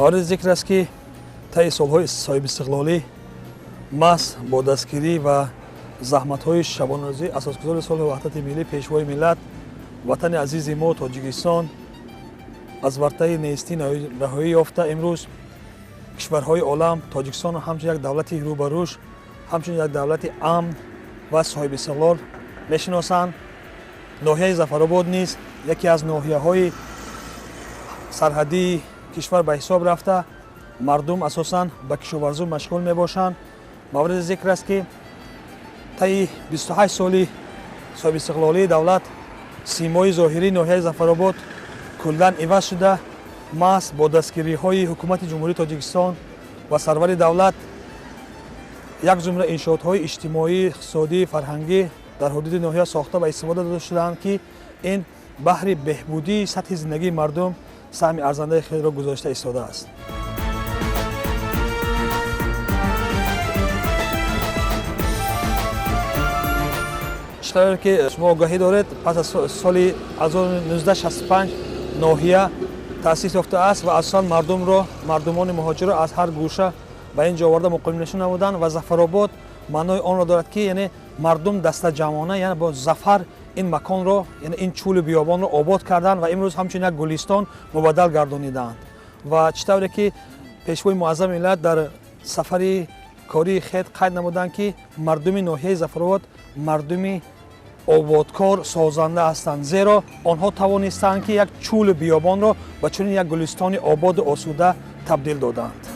مورد ذکر است که طی سالهای صاحب استقلالی محض با دستگیری و زحمت‌های شبانه‌روزی اساسگزار صلح و وحدت ملی پیشوای ملت وطن عزیز ما تاجیکستان از ورطه نیستی رهایی یافته امروز کشورهای عالم تاجیکستان همچون یک دولت رو به رشد، همچون یک دولت امن و صاحب استقلال میشناسند. ناحیه ظفرآباد نیز یکی از ناحیه‌های سرحدی کشور به حساب رفته. مردم اساساً به کشاورزی مشغول میباشند. مورد ذکر است که طی 28 سالی صاحب استقلالی دولت سیمای ظاهری ناحیه ظفرآباد کلاً عوض شده. محض با دستگیری‌های حکومت جمهوری تاجیکستان و سرور دولت یک زمره انشاءات‌های اجتماعی، اقتصادی، فرهنگی در حدود ناحیه ساخته و استفاده داده شدند که این بهر بهبودی سطح زندگی مردم سهم ارزنده خود را گذاشته ایستاده است. چطور که شما آگاهی دارید پس از سال 1965 ناحیه تأسیس یافته است و اصلا مردمان مهاجر را از هر گوشه به اینجا آورده مقیم نشون نمودند و ظفرآباد معنای آن را دارد که یعنی مردم دسته جمعانه یعنی با ظفر این مکان را یعنی این چول بیابان را آباد کردند و امروز همچنین یک گلستان مبدل گردانیدند. و چطوری که پیشوای معظم ملت در سفری کاری خود قید نمودند که مردم ناحیه ظفرآباد مردمی آبادکار سازنده هستند، زیرا آنها توانستند که یک چول بیابان را به چنین یک گلستان آباد و آسوده تبدیل دادند.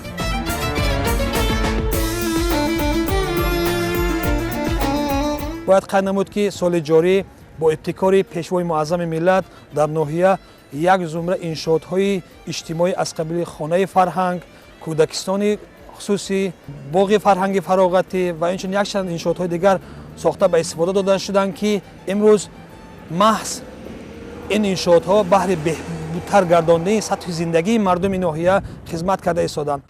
باید قید نمود که سال جاری با ابتکار پیشوای معظم ملت در ناحیه یک زمره انشاءات‌های اجتماعی از قبیل خانه فرهنگ، کودکستان خصوصی، باغ فرهنگی فراغتی و اینچنین یک چند انشاءات‌های دیگر ساخته به استفاده داده شدند که امروز محض این انشاءات‌ها بهر بهبودتر گرداندن سطح زندگی مردم ناحیه خدمت کرده ایستادند.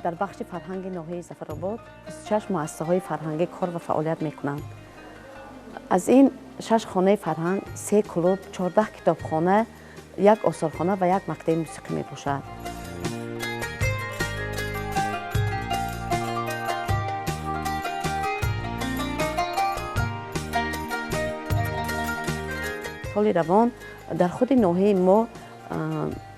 در بخش فرهنگ ناحیه ظفرآباد 26 مؤسسه‌های فرهنگی کار و فعالیت می‌کنند. از این 6 خانه فرهنگ، 3 کلوب، 14 کتابخانه، 1 آثارخانه و 1 مکتب موسیقی میباشد. سال روان در خود ناحیه ما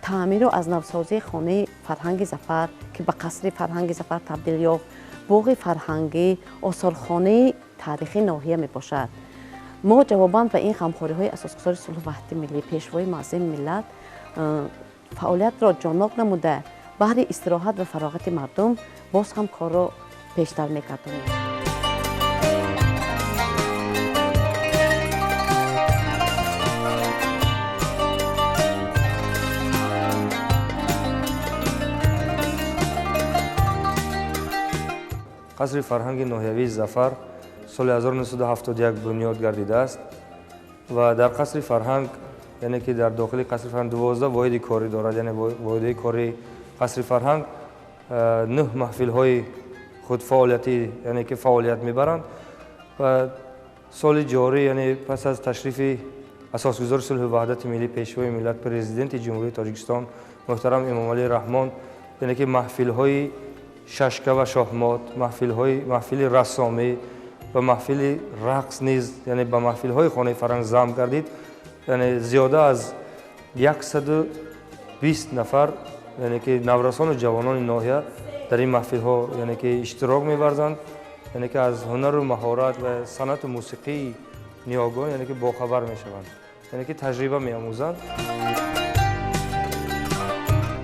تعمیر و از نوسازی خانه فرهنگ ظفر که به قصر فرهنگ ظفر تبدیل یافت، باغ فرهنگی، آثارخانه تاریخی ناحیه می باشد. ما جواباً به این غمخوری‌های اساسگزار صلح و وحدت ملی پیشوای معظم ملت فعالیت را جانب نموده بهر استراحت و فراغت مردم باز هم کار را پیشتر می‌گردانیم. قصر فرهنگ ناحیوی ظفر سال 1971 بنیاد گردیده است و در قصر فرهنگ یعنی که در داخل قصر فرهنگ 12 واحد کاری دارد. یعنی واحد کاری قصر فرهنگ 9 محفل های خود فعالیتی یعنی که فعالیت میبرند و سال جاری یعنی پس از تشریف اساسگزار صلح و وحدت ملی پیشوای ملت پرزیدنت جمهوری تاجیکستان محترم امام علی رحمان یعنی که محفل های ششکه و شاهمات، محفل رسامی و محفل رقص نیز یعنی به محفل های خانه فرهنگ جمع گردید. یعنی زیاده از 120 نفر یعنی که نورسان و جوانان ناحیه در این محفل ها یعنی که اشتراک می‌ورزند، یعنی که از هنر و مهارت و صنعت موسیقی نیاگان یعنی که باخبر می‌شوند، یعنی که تجربه می‌آموزند.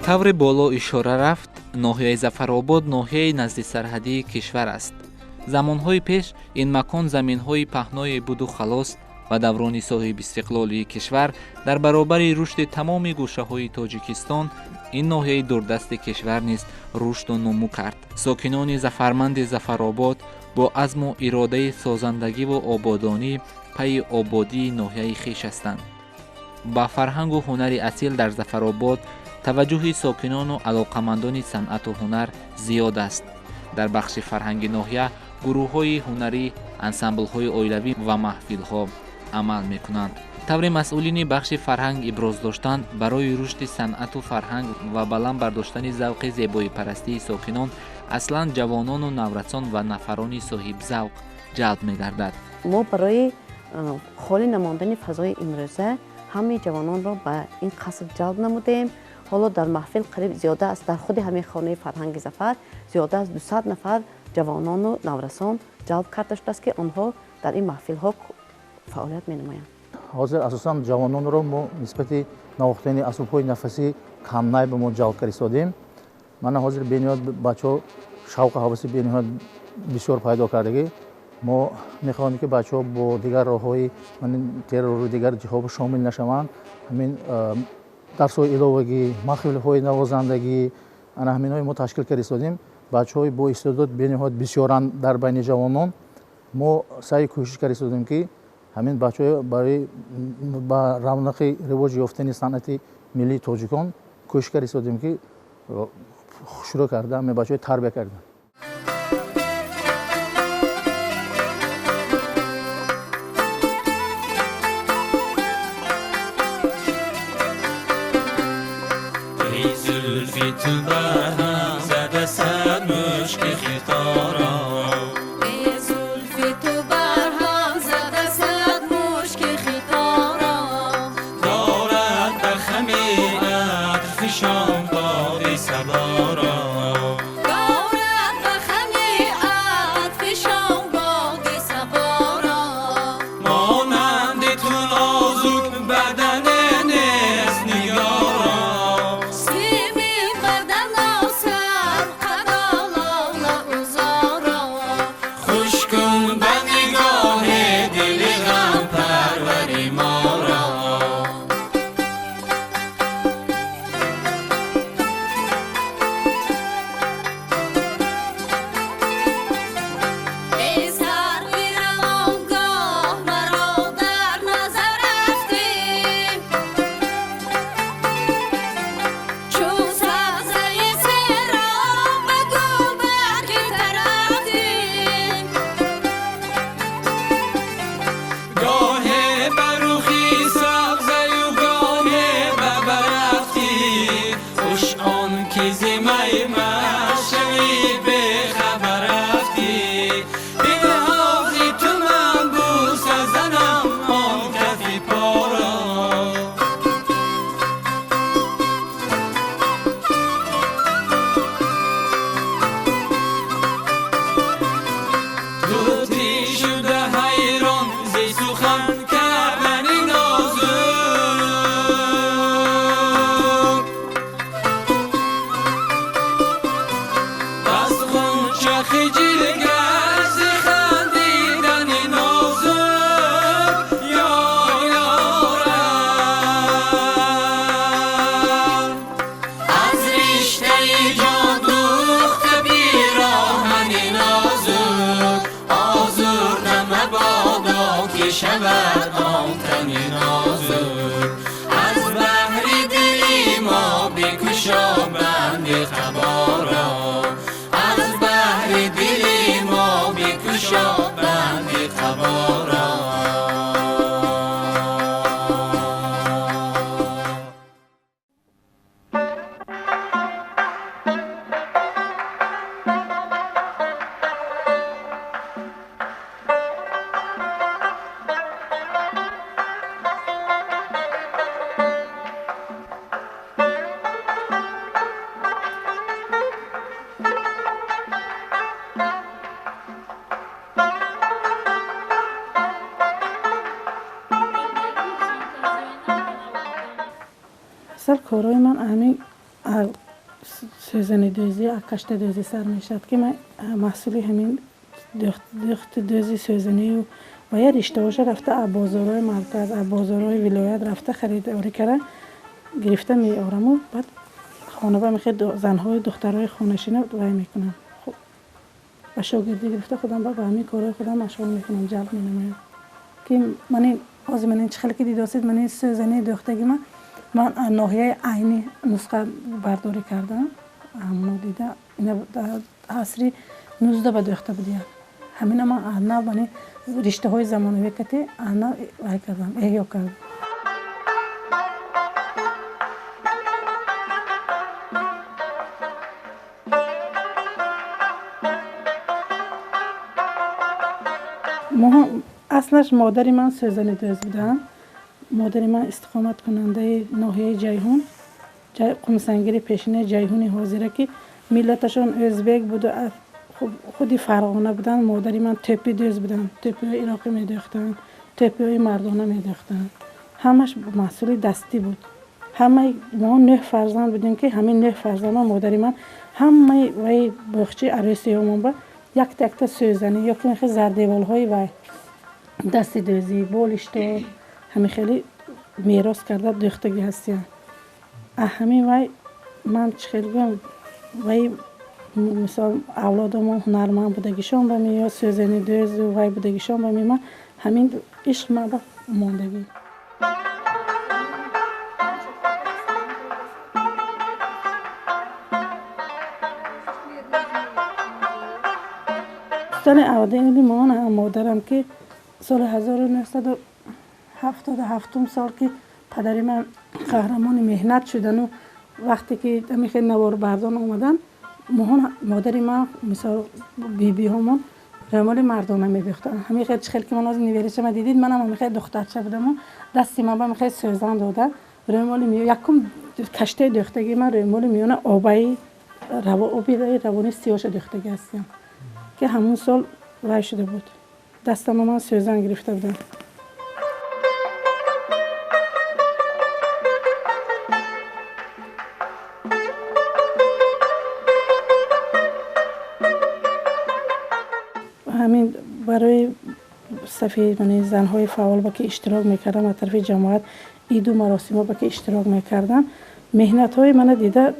طور بالا اشاره رفت ناحیه ظفرآباد ناحیه نزدیک سرحدی کشور است. زمانهای پیش این مکان زمینهای پهنای بود و خلاص و دوران صاحب استقلالی کشور در برابر رشد تمام گوشه‌های تاجیکستان این ناحیه دوردست کشور نیز رشد و نمو کرد. ساکنان ظفرمند ظفرآباد با عزم و اراده سازندگی و آبادانی پی آبادی ناحیه خویش هستند. ба фарҳангу ҳунари асил дар зафаробод таваҷҷуҳи сокинону алоқамандони санъату ҳунар зиёд аст. дар бахши фарҳанги ноҳия гурӯҳҳои ҳунарӣ, ансамблҳои оилавӣ ва маҳфилҳо амал мекунанд. тавре масъулини бахши фарҳанг иброз доштанд, барои рушди санъату фарҳанг ва баланд бардоштани завқи зебоипарастии сокинон аслан ҷавонону наврасон ва нафарони соҳибзавқ ҷалб мегардад. мо барои холи намондани фазои имрӯза ҳамаи ҷавононро ба ин қаср ҷалб намудем. ҳоло дар маҳфил қариб зиёда аст, дар худи ҳамаи хонаи фарҳанги зафар зиёда аз 200 нафар ҷавонону наврасон ҷалб карда шудааст, ки онҳо дар ин маҳфилҳо фаъолият менамоянд. ҳозир асосан ҷавононро мо нисбати навохтани асбобҳои нафасӣ камнай ба мо ҷалб каристодем. мана ҳозир бениҳоят бачаҳо шавқу ҳаваси бениҳоят бисёр пайдо кардагӣ. мо мехоҳем ки бачаҳо бо дигар роҳҳои террору дигар ҷиҳо шомил нашаванд. ҳамин дарсҳои иловагӣ, маҳфилҳои навозандагӣ, ана ҳаминҳои мо ташкил каристодем. бачаҳои бо истеъдод бениҳоят бисёранд дар байни ҷавонон. мо саи кӯшиш каристодем ки ҳамин бачаҳо барои ба равнақи ривоҷ ёфтани санъати миллии тоҷикон кӯшиш каристодем ки шурӯъ карда ҳамин бачаҳои тарбия карда. کارهای من همین سوزن دوزی کشت دوزی سر میشد که من محصولی همین دخت دوزی سوزنی و یه رشته رفته از بازارهای مرکز از بازارهای ولایت رفته خریداری کرده گرفته میارم و بعد خانه با میخواد زنهای دخترهای خانشینه وای میکنم. خب با شاگردی گرفته خودم با همین کارهای خودم مشغول میکنم، جلب مینمایم که من حاضر من این چخل که دیداسید من این سوزنی دوختگی من ناحیه عینی نسخه برداری کردم اما دیده اینا عصری 19 به دوخته بودیم همین من انا بانی رشته های زمانوی کتی انا وای کردم احیا کردم اصلش مادری من سوزنی دوز بودم مادری من استقامت کننده ناحیه جیهون قمسنگیری پیشینه جیهونی حاضره که ملتشان ازبک بود و خودی فرغانه بودن مادری من تپی دوز بودن تپی های عراقی میدوختن تپی های مردانه میدوختن همش محصول دستی بود همه ما 9 فرزند بودیم که همین 9 فرزند مادری من همه وای بخچه عروسی همون با یک تکت سوزنی یا که میخواه زردیوال های وای دستی دوزی بولشته همین خیلی میراث کرده دوختگی هستیم همین وای من خیلی گم وای مثال اولادم هنرمند بودگیشان به می یا سوزنی دوز و وای بودگیشان به می من همین عشق ما به موندگی سال اول مادرم که سال 1977 سال که پدری من قهرمان مهنت شدن و وقتی که میخواد نوار بردان آمدن مادری من مثال بی همون رمال مردانه میدوختن همین خیلی چخیل که من از نیویرش ما دیدید منم میخواد دخترچه بودم و دستی من با میخواد سوزن داده رمال یکم کشته دوختگی من رمال میونه آبی روانی سیاش دوختگی هستیم که همون سال وای شده بود دستم من سوزن گرفته بودم همین برای صفحه من زنهای فعال با که اشتراک میکردم از طرف جماعت ایدو مراسم با که اشتراک میکردم مهنت های من دیده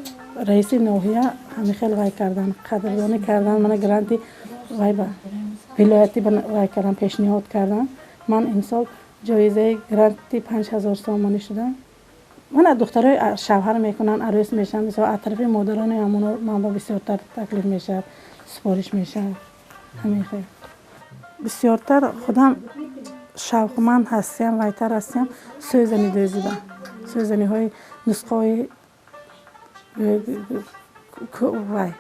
رئیس ناحیه همین خیلی وای کردن قدردانی کردن من گرانتی وای با ولایتی وای کردن پیشنهاد کردن من امسال جایزه گرانتی 5000 تومانی شدم من دخترای شوهر میکنن عروس میشن مثلا از طرف مادران همون من با بسیارتر تکلیف میشه سپارش میشه همین خیلی بسیارتر خودم شوقمند هستم وایتر هستم سوزنی دوزیدم سوزنی های نسخه های وای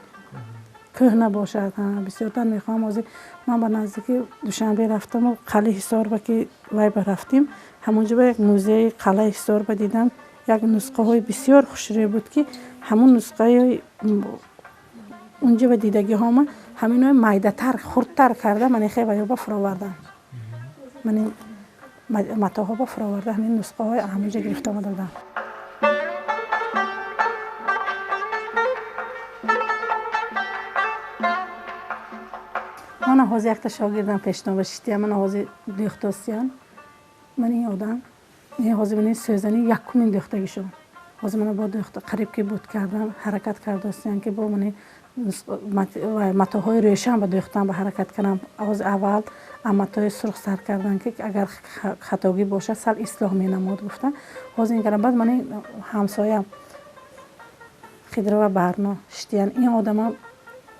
کهنه باشد بسیارتر میخوام از من به نزدیکی دوشنبه رفتم و قلعه حصار با که وای رفتیم همونجا با یک موزه قلعه حصار با دیدم یک نسخه های بسیار خوشروی بود که همون نسخه های اونجا به دیدگی ها همین های مایده تر خردتر کرده من خیلی وای با فراوردم من متاها با فراورده همین نسخه های همونجا گرفته آمده بودم من حاضر یک تا شاگردم پیشنهاد شدی من حاضر دوختاسیان من این آدم این حاضر من سوزنی یکمین دوختگیشون حاضر من با دوخت قریب که بود کردم حرکت کرداستیان که با من متاهای روشن با دوختن به حرکت کردم از اول متاهای سرخ سر کردن که اگر خطاگی باشه سر اصلاح می نمود گفتن حاضر این کردم بعد من همسایم خیدرا و برنا شدیان این آدم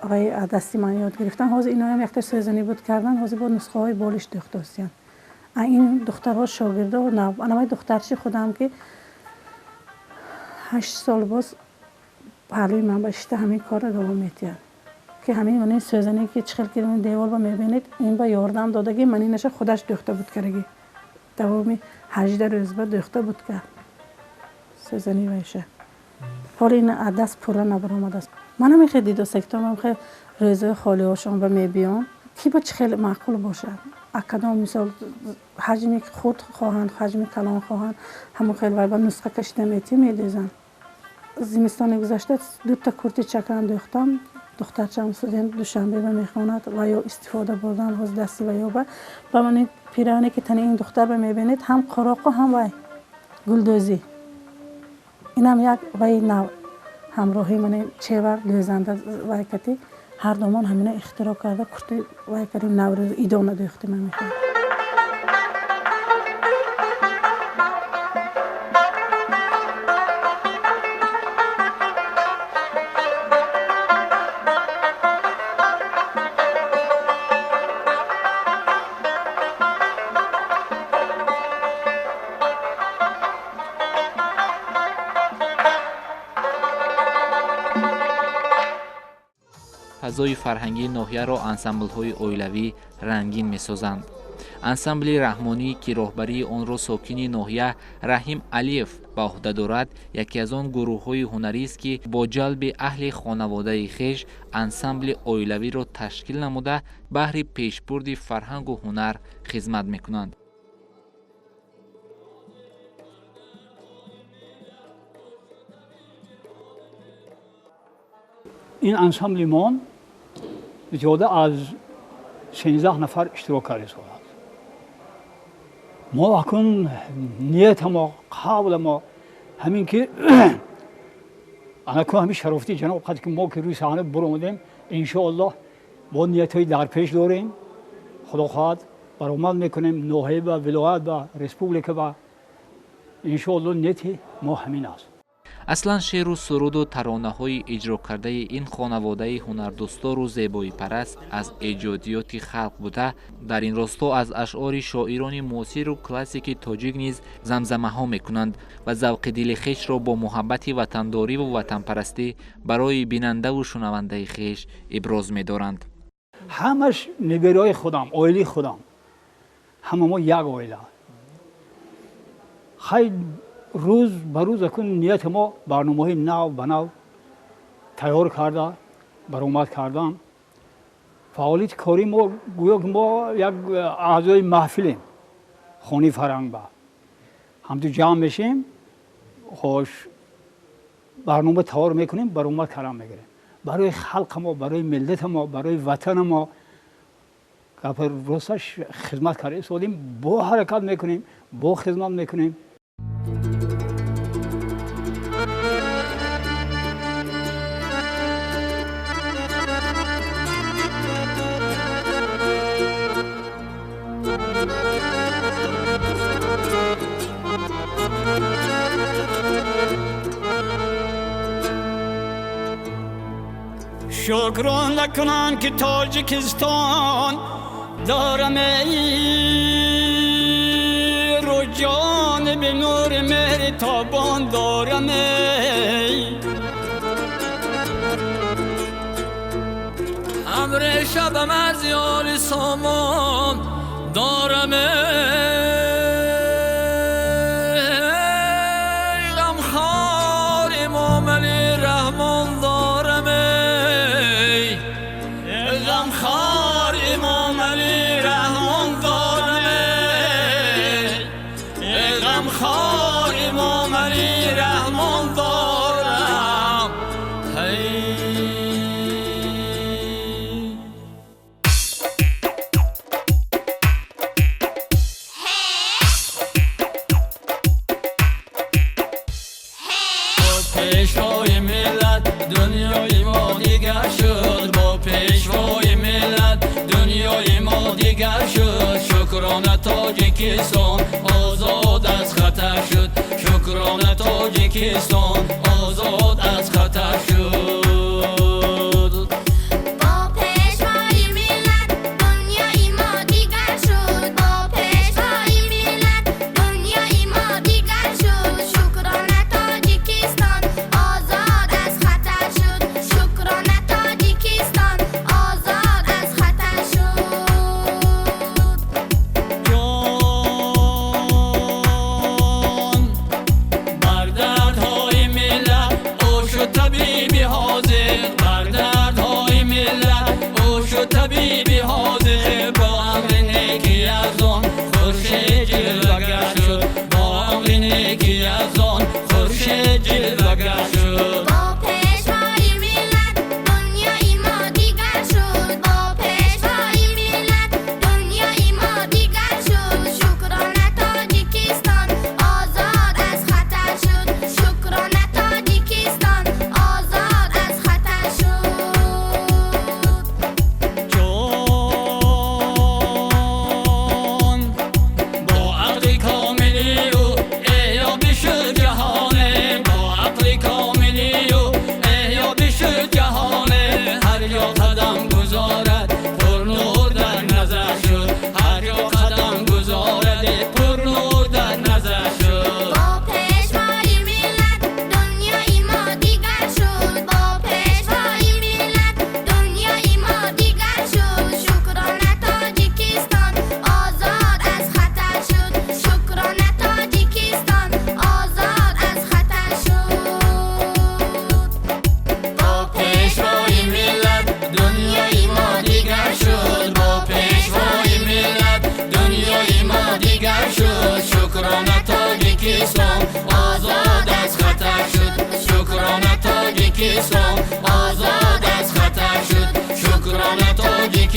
آقای دستی من یاد گرفتن حاضر اینا هم یک سوزنی بود کردن حاضر با نسخه های بالش دوختاستیان این دخترها شاگرده و نه انا دخترچی خودم که 8 سال باز پهلوی من باشته همین کار رو دوام میتیم که همین من سوزنی که چخل کردم دیوار با میبینید این با یاردم دادگی من اینش خودش دوخته بود کرگی دوامی 18 روز بعد دوخته بود کرد سوزنی ویشه حالا این عدس پورا نبرآمد است من هم خیلی دو سکتور من خیلی روزه خالی هاشون با میبیام کی با چخل معقول باشه اکدام مثال حجمی خود خواهند حجمی کلان خواهند همون خیلی وای با نسخه کشیده میتی میدیزن زمستان گذشته 2 تا کرتی چکن دوختم دخترچه‌ام سودین دوشنبه به میخواند و یا استفاده بردن از دستی و یا با من پیرانی که تنه این دختر به میبینید هم قراق و هم وای گلدوزی اینم یک وای نو همراهی من چهور دوزنده وای کتی هر دومان همینه اختراع کرده کرتی وای کردیم نوروز ایدانه دوختی من میخوام فضای فرهنگی ناحیه را انسامبل‌های اویلوی رنگین می‌سازند. انسامبل رحمانی که راهبری آن را ساکن ناحیه رحیم علیف به عهده دارد، یکی از آن گروه‌های هنری است که با جلب اهل خانواده خویش انسامبل اویلوی را تشکیل نموده بهر پیشبرد فرهنگ و هنر خدمت می‌کنند. این انسامبل ما زیاده از 13 نفر اشتراک کرده است. ما اکنون نیت ما قبل ما همین که اکنون همین شرافتی جناب قد که ما که روی صحنه برآمدیم انشاءالله با نیت های در پیش داریم. خدا خواهد برآمد میکنیم ناحیه و ولایت و ریسپوبلیک و انشاءالله نیت ما همین است. اصلا شعر و سرود و ترانه‌های اجرا کرده این خانواده هنردوستار و زیبایی پرست از ایجادیات خلق بوده. در این راستا از اشعار شاعران معاصر و کلاسیک تاجیک نیز زمزمه‌ها می‌کنند و ذوق دل خویش را با محبت وطنداری و وطن پرستی برای بیننده و شنونده خویش ابراز می‌دارند. همش نگرای خودم، عائله خودم، همه ما یک عائله. خیلی روز به روز اکنون نیت ما برنامه‌های نو به نو تیار کرده برآمد کردن. فعالیت کاری ما گویا که ما یک اعضای محفلیم، خانه فرهنگ با هم تو جمع میشیم، خوش برنامه تیار میکنیم، برآمد کردن میگیریم برای خلق ما، برای ملت ما، برای وطن ما. که راستش خدمت کردیم سودیم، با حرکت میکنیم، با خدمت میکنیم. شکران نکنم که تاجیکستان دارم ای رو جان به نور مهر تابان دارم ای امر شبم از یال سامان دارم ای غمخوار امام علی رحمان دارم ای غمخوار امام علی رحمان دارم ای غمخوار امام علی رحمان دارم ای پیشوای ملت دنیای ما دیگر شد، با پیشوای ملت دنیای ما دیگر شد. شکرانه تاجیکستان آزاد از خطر شد، شکرانه تاجیکستان آزاد از خطر شد.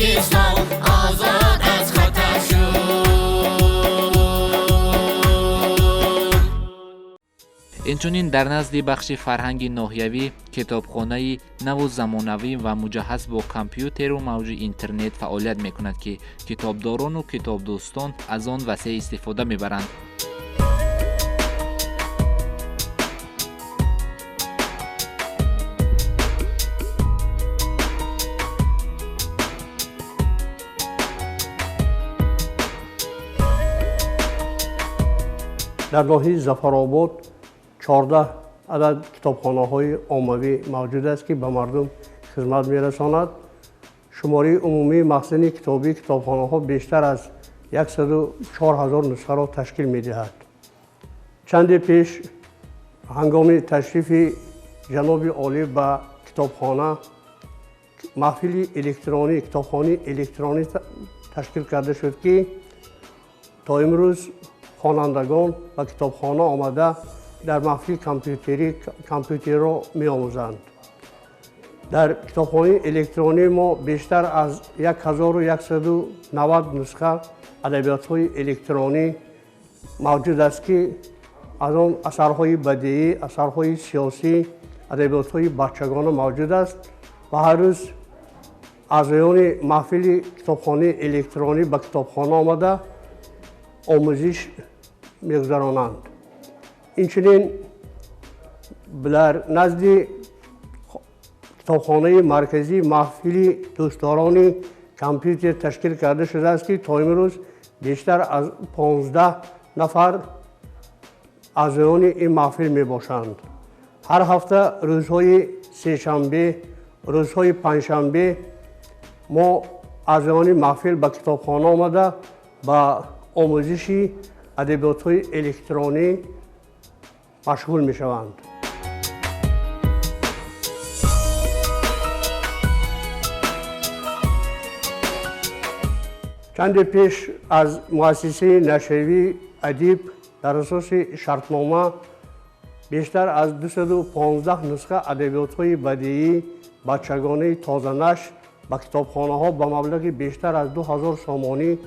اسلام آزاد از خطر شد. инчунин дар назди бахши фарҳанги ноҳиявӣ китобхонаи наву замонавӣ ва муҷаҳҳаз бо компютеру мавҷи интернет фаъолият мекунад ки китобдорону китобдӯстон аз он васеъ истифода мебаранд. در ناحیه ظفرآباد 14 عدد کتابخانه‌های عمومی موجود است که به مردم خدمت می‌رساند. شماره عمومی مخزن کتابی کتابخانه‌ها بیشتر از 104,000 نسخه را تشکیل می‌دهد. چند پیش هنگام تشریف جناب عالی به کتابخانه محفل الکترونی کتابخانه الکترونی تشکیل کرده شد که تا امروز خوانندگان و کتابخانه آمده در محفل کامپیوتر را می آموزند. در کتابخانه الکترونی ما بیشتر از 1190 نسخه ادبیات های الکترونی موجود است که از آن اثرهای بدیعی، اثرهای سیاسی، ادبیات های بچگانه موجود است و هر روز اعضایان محفل کتابخانه الکترونی به کتابخانه آمده آموزش می‌گذرانند. اینچنین در نزد کتابخانه مرکزی محفل دوستداران کامپیوتر تشکیل کرده شده است که تا امروز بیشتر از 15 نفر اعضایان این محفل میباشند. هر هفته روزهای سه‌شنبه، روزهای پنجشنبه ما اعضایان محفل به کتابخانه آمده با آموزش ادبیات‌های الکترونی مشغول می‌شوند. چند پیش از مؤسسه نشریه ادیب در اساس شرطنامه بیشتر از 215 نسخه ادبیات‌های بدیعی بچگانه تازه نشر به کتابخانه‌ها با مبلغ بیشتر از 2000 سامانی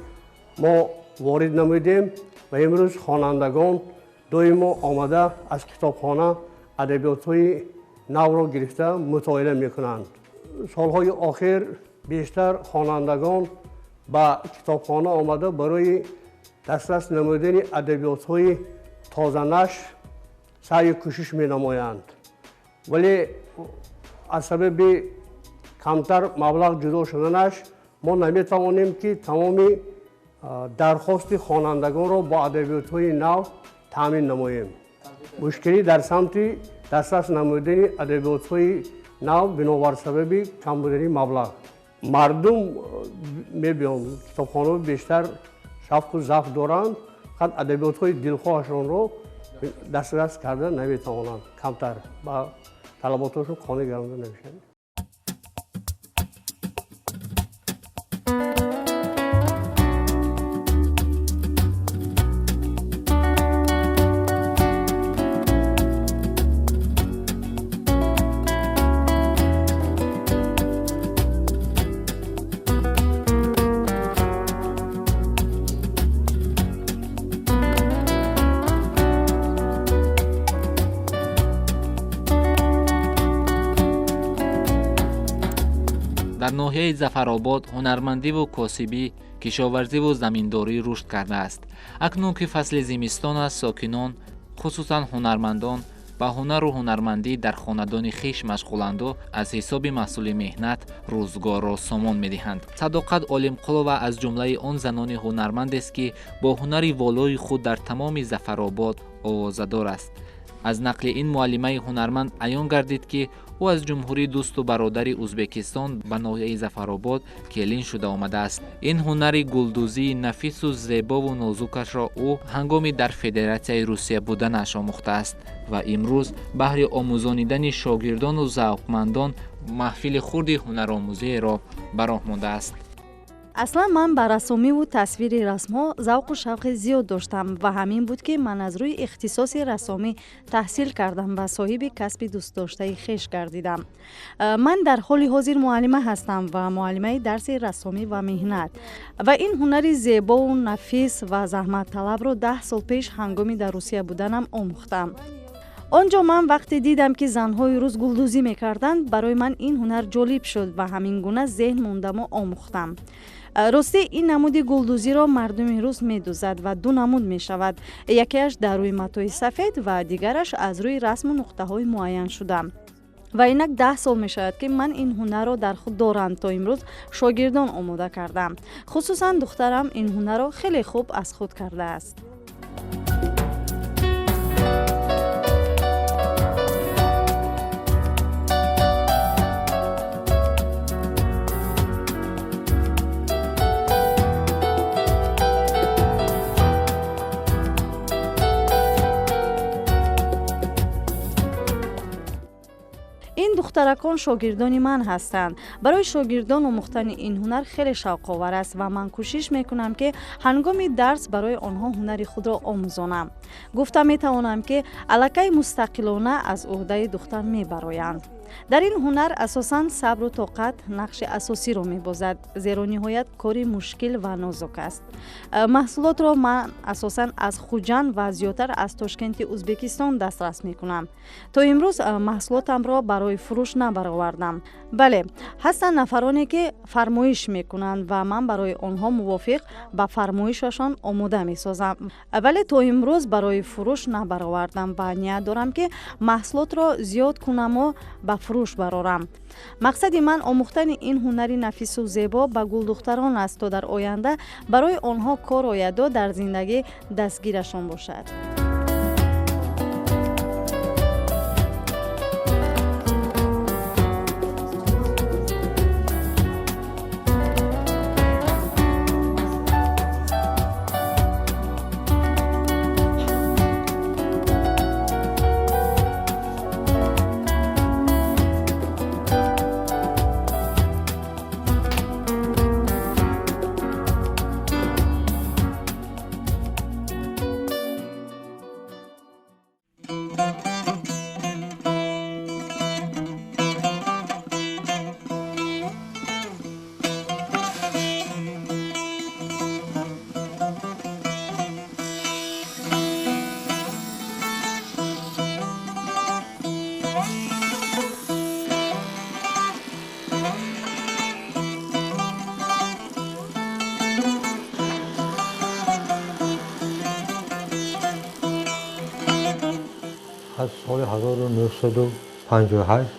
ما وارد نمودیم و امروز خوانندگان دائما آمده از کتابخانه ادبیات‌های نو را گرفته مطالعه می‌کنند. سالهای آخر بیشتر خوانندگان به کتابخانه آمده برای دسترس نمودن ادبیات‌های تازه نشر سعی و کوشش می‌نمایند. ولی از سبب کمتر مبلغ جدا شدنش ما نمی‌توانیم که تمام درخواست خوانندگان را با ادبیات‌های نو تامین نماییم. مشکلی در سمت دسترس نمودن ادبیات‌های نو بنابر سبب کم بودن مبلغ. مردم می‌بینم کتابخانه بیشتر شوق و ذوق دارند، خود ادبیات‌های دلخواهشان را دسترس کرده نمی‌توانند، کمتر با طلباتشون خانه گرانده نمی‌شوند. дар ноҳияи зафаробод ҳунармандиву косибӣ, кишоварзиву заминдорӣ рушд кардааст. акнун ки фасли зимистон аст, сокинон хусусан ҳунармандон ба ҳунару ҳунармандӣ дар хонадони хиш машғуланду аз ҳисоби маҳсули меҳнат рӯзгорро сомон медиҳанд. садоқат олимқулова аз ҷумлаи он занони ҳунармандест ки бо ҳунари волои худ дар тамоми зафаробод овозадор аст. аз нақли ин муаллимаи ҳунарманд аён гардид ки ӯ аз ҷумҳурии дӯсту бародари Ӯзбекистон ба ноҳияи Зафаробод келин шуда омадааст. ин ҳунари гулдӯзии нафису зебову нозукашро ӯ ҳангоми дар Федератсияи Русия буданаш омӯхтааст ва имрӯз баҳри омӯзонидани шогирдону завқмандон маҳфили хурди ҳунаромӯзиеро ба роҳ мондааст. аслан ман ба рассомиву тасвири расмҳо завқу шавқи зиёд доштам ва ҳамин буд ки ман аз рӯи ихтисоси рассомӣ таҳсил кардам ва соҳиби касби дӯстдоштаи хеш гардидам. Ман дар ҳоли ҳозир муаллима ҳастам ва муаллимаи дарси рассомӣ ва меҳнат ва ин ҳунари зебову нафис ва заҳматталабро 10 сол пеш ҳангоми дар Русия буданам омӯхтам. онҷо ман вақте дидам ки занҳои рус гулдӯзӣ мекарданд, барои ман ин ҳунар ҷолиб шуд ва ҳамин гуна зеҳн мондаму омӯхтам. рости ин намуди гулдӯзиро мардуми рус медӯзад ва ду намуд мешавад, якеаш дар рӯи матои сафед ва дигараш аз рӯи расму нуқтаҳои муайяншуда. ва инак 10 сол мешавад ки ман ин ҳунарро дар худ дорам то имрӯз шогирдон омода кардам. хусусан духтарам ин ҳунарро хеле хуб аз худ кардааст. ин духтаракон шогирдони ман ҳастанд. барои шогирдон омӯхтани ин ҳунар хеле шавқовар аст ва ман кӯшиш мекунам ки ҳангоми дарс барои онҳо ҳунари худро омӯзонам. гуфта метавонам ки аллакай мустақилона аз уҳдаи духтар мебароянд. дар ин ҳунар асосан сабру тоқат нақши асосиро мебозад, зеро ниҳоят кори мушкил ва нозук аст. маҳсулотро ман асосан аз хуҷанд ва зиёдтар аз Тошкенти Узбекистон дастрас мекунам. то имрӯз маҳсулотамро барои фурӯш набаровардам. бале, ҳастанд нафароне ки фармоиш мекунанд ва ман барои онҳо мувофиқ ба фармоишашон омода месозам. вале то имрӯз барои фурӯш набаровардам ва ният дорам ки маҳсулотро зиёд кунаму ба фурӯш барорам. мақсади ман омӯхтани ин ҳунари нафису зебо ба гулдухтарон аст, то дар оянда барои онҳо кор ояду дар зиндагӣ дастгирашон бошад. از سال 1958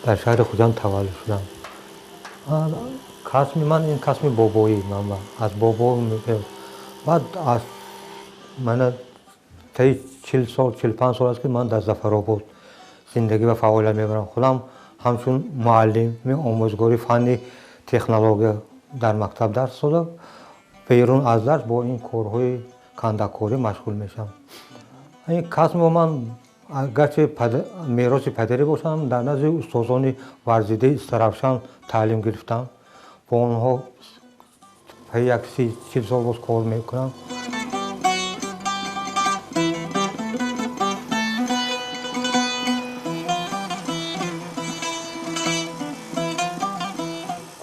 در شهر خوجند تولد شدم. کسب من این کسب بابایی من از بابا بعد از من تا 40 سال 45 سال است که من در ظفرآباد زندگی و فعالیت میبرم. خودم همچون معلم آموزگاری فنی تکنولوژی در مکتب درس دادم. بیرون از درس با این کارهای کنده‌کاری مشغول میشم. این کسب من اگرچه میراث پدری باشم در نزد استادان ورزیده استرافشان تعلیم گرفتم. با اونها یک 30 سال باز کار میکنم.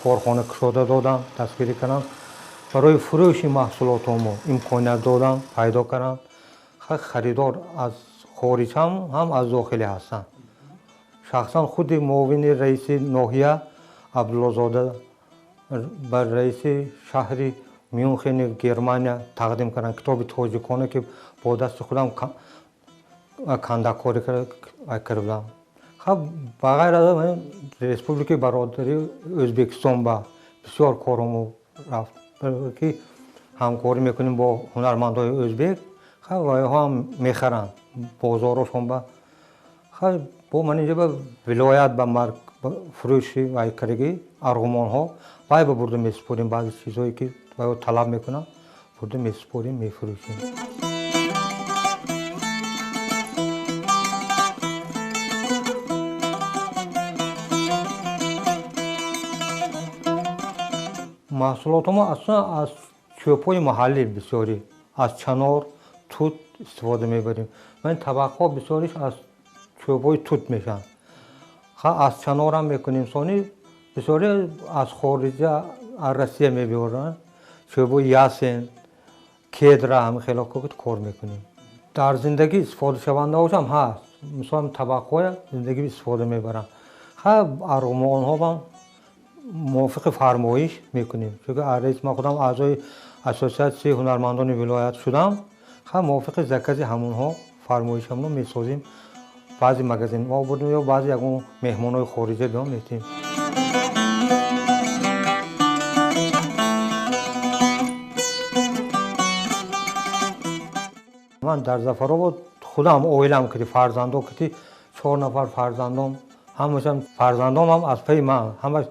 کارخانه کشاده دادم، دستگیری کردم. برای فروش محصولاتمو امکانیت دادم، پیدا کردم. خریدار از خارج هم از داخلی هستند. شخصا خود معاون رئیس ناحیه عبدالله‌زاده بر رئیس شهر میونخن گرمانیا تقدیم کردن کتاب تاجیکانه که با دست خودم کنده‌کاری کردم. خب بغیر از من ریسپوبلیک برادری ازبکستان با بسیار کارمو رفت که همکاری میکنیم با هنرمندای ازبک. خب وایها هم میخرن بازارشون با خب با من اینجا به ولایت به مرگ فروشی و کرگی ارغمان ها وای به برده میسپوریم. بعضی چیزهایی که وای طلب میکنن برده میسپوریم میفروشیم. маҳсулот мо аслан аз чӯбҳои маҳаллӣ бисёри аз чанор тут истифода мебарем. Ман табақҳо бисёриш аз чӯбҳои тут мешаванд. аз чанорам мекунем сони бисёри аз хориҷа аз Россия мебиёранд. чӯбҳои ясен кедра ҳами хело кор мекунем. дар зиндагӣ истифодашавандаҳошам ҳаст. мисол табақҳоя зиндагӣ истифода мебарам. арғумонҳоам мувофиқи фармоиш мекунем. чунки арис ман худам аъзои ассотсиатсияи ҳунармандони вилоят шудам. мувофиқи закази ҳамонҳо фармоишамро месозем. баъзе магазинҳо бурдем ё баъзе ягон меҳмонҳои хориҷа биён метем. ман дар Зафаробод худам оилам кити фарзандон кити 4 нафар фарзандом ҳамашам фарзандомам аз паи ман ҳамаш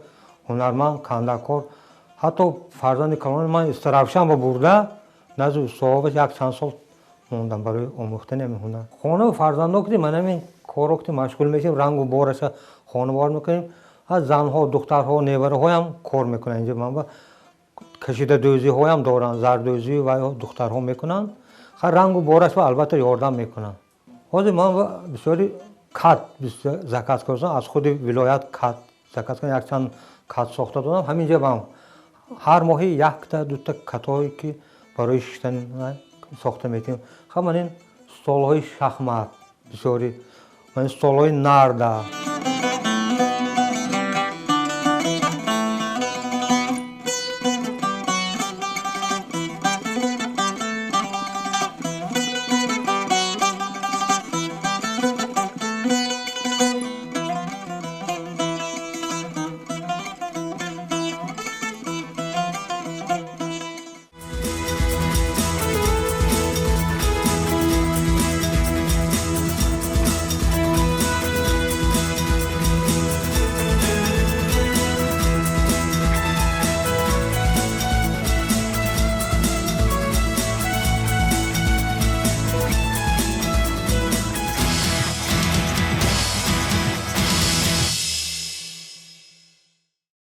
ҳунарманд кандакор. ҳатто фарзанди калони ман истаравшанба бурда назди устовобаш як чанд сол мондам барои омӯхтани ҳамин ҳунар. хонаи фарзандон кити ман ҳамин коро кити машғул мешавем. рангу бораша хонавор мекунем. занҳо духтарҳо невараҳоям кор мекунанд. инҷо ман кашидадӯзиҳоям доранд. зардӯзию ва духтарҳо мекунанд. рангу борашро албатта ёрдам мекунанд. ҳозир ман бисёри кат заказ кардам. аз худи вилоят кат заказ кардам. якчанд кат сохта додам. ҳаминҷа бам ҳар моҳи якта дута катҳое ки барои шиштани сохта метавонем. ман ин столҳои шахмат бисёри столҳои нарда